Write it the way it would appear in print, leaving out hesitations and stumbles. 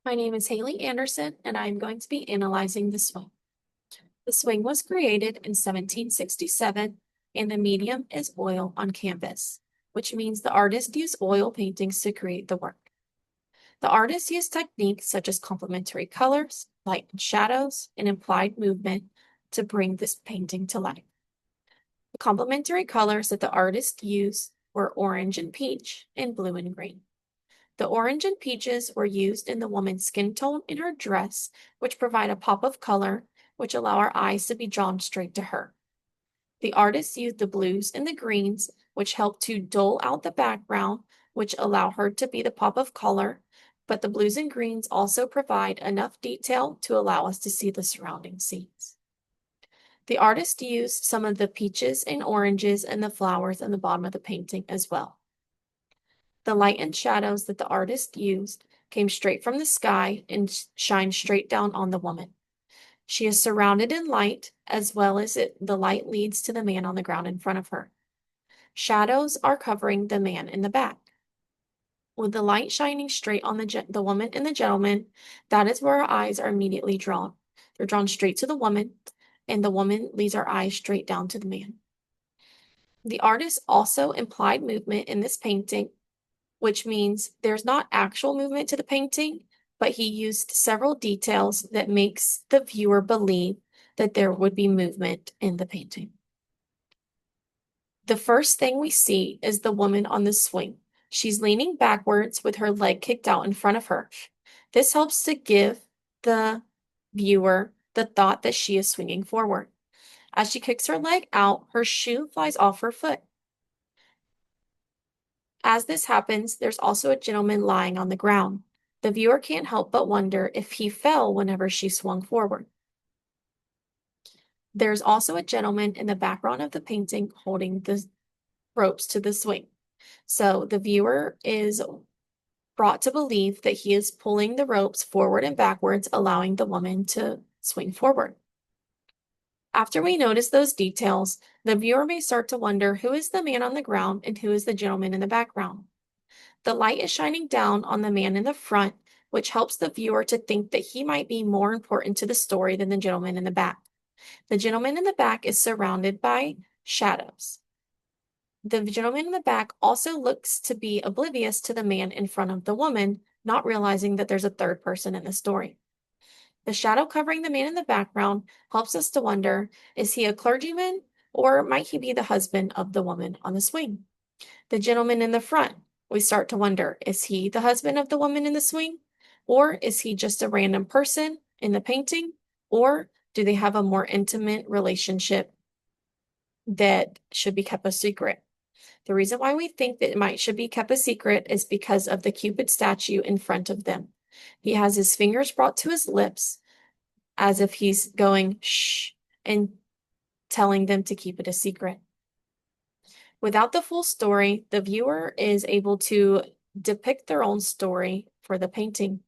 My name is Haley Anderson, and I'm going to be analyzing the swing. The swing was created in 1767, and the medium is oil on canvas, which means the artist used oil paintings to create the work. The artist used techniques such as complementary colors, light and shadows, and implied movement to bring this painting to life. The complementary colors that the artist used were orange and peach, and blue and green. The orange and peaches were used in the woman's skin tone in her dress, which provide a pop of color, which allow our eyes to be drawn straight to her. The artist used the blues and the greens, which help to dull out the background, which allow her to be the pop of color, but the blues and greens also provide enough detail to allow us to see the surrounding scenes. The artist used some of the peaches and oranges and the flowers in the bottom of the painting as well. The light and shadows that the artist used came straight from the sky and shined straight down on the woman. She is surrounded in light, as well as the light leads to the man on the ground in front of her. Shadows are covering the man in the back. With the light shining straight on the woman and the gentleman, that is where our eyes are immediately drawn. They're drawn straight to the woman, and the woman leads our eyes straight down to the man. The artist also implied movement in this painting, which means there's not actual movement to the painting, but he used several details that makes the viewer believe that there would be movement in the painting. The first thing we see is the woman on the swing. She's leaning backwards with her leg kicked out in front of her. This helps to give the viewer the thought that she is swinging forward. As she kicks her leg out, her shoe flies off her foot. As this happens, there's also a gentleman lying on the ground. The viewer can't help but wonder if he fell whenever she swung forward. There's also a gentleman in the background of the painting holding the ropes to the swing. So the viewer is brought to believe that he is pulling the ropes forward and backwards, allowing the woman to swing forward. After we notice those details, the viewer may start to wonder who is the man on the ground and who is the gentleman in the background. The light is shining down on the man in the front, which helps the viewer to think that he might be more important to the story than the gentleman in the back. The gentleman in the back is surrounded by shadows. The gentleman in the back also looks to be oblivious to the man in front of the woman, not realizing that there's a third person in the story. The shadow covering the man in the background helps us to wonder, is he a clergyman or might he be the husband of the woman on the swing? The gentleman in the front, we start to wonder, is he the husband of the woman in the swing? Or is he just a random person in the painting? Or do they have a more intimate relationship that should be kept a secret? The reason why we think that should be kept a secret is because of the Cupid statue in front of them. He has his fingers brought to his lips as if he's going shh and telling them to keep it a secret. Without the full story, the viewer is able to depict their own story for the painting.